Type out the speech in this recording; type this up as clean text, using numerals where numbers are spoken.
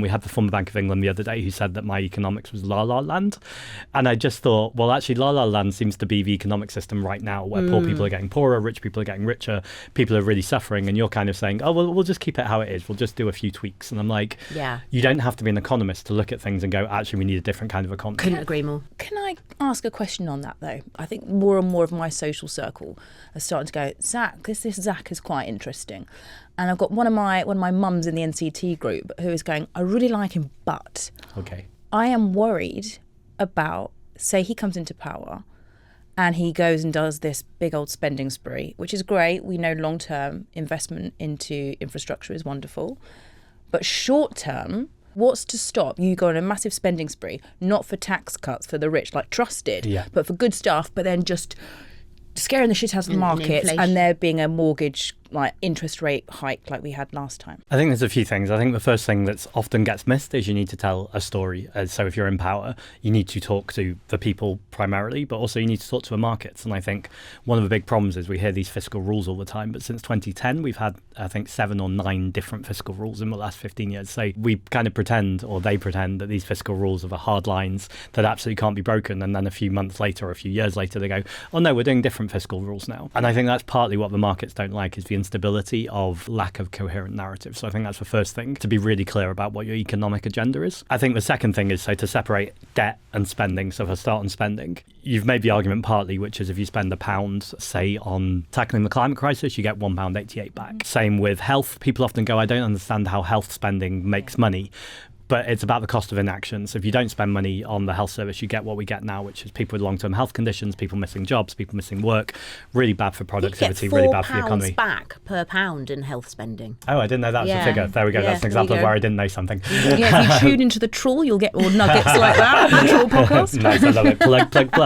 We had the former Bank of England the other day who said that my economics was la la land. And I just thought, well, actually, la la land seems to be the economic system right now, where poor people are getting poorer, rich people are getting richer, people are really suffering. And you're kind of saying, oh, well, we'll just keep it how it is. We'll just do a few tweaks. And I'm like, you don't have to be an economist to look at things and go, actually, we need a different kind of economy. Couldn't agree more. Can I ask a question on that, though? I think more and more of my social circle are starting to go, Zack, this Zack is quite interesting. And I've got one of my mums in the NCT group who is going, I really like him, but I am worried about, say he comes into power and he goes and does this big old spending spree, which is great. We know long-term investment into infrastructure is wonderful. But short-term, what's to stop you going on a massive spending spree, not for tax cuts for the rich, like Truss did, but for good stuff, but then just scaring the shit out of the markets and there being a mortgage interest rate hike like we had last time? I think there's a few things. I think the first thing that often gets missed is you need to tell a story. So if you're in power, you need to talk to the people primarily, but also you need to talk to the markets. And I think one of the big problems is we hear these fiscal rules all the time, but since 2010, we've had, I think, 7 or 9 different fiscal rules in the last 15 years. So we kind of pretend, or they pretend, that these fiscal rules are the hard lines that absolutely can't be broken. And then a few months later or a few years later, they go, oh no, we're doing different fiscal rules now. And I think that's partly what the markets don't like, is the instability of lack of coherent narrative. So I think that's the first thing, to be really clear about what your economic agenda is. I think the second thing is, so to separate debt and spending. So if I start on spending, you've made the argument partly, which is if you spend £1, say, on tackling the climate crisis, you get £1.88 back. Same with health. People often go, I don't understand how health spending makes money. But it's about the cost of inaction. So if you don't spend money on the health service, you get what we get now, which is people with long-term health conditions, people missing jobs, people missing work. Really bad for productivity, really bad for the economy. You get £4 back per pound in health spending. Oh, I didn't know that was a figure. There we go. That's an example of where I didn't know something. If you tune into the Trawl, you'll get more nuggets like that on the Trawl podcast. Nice, I love it. Plug.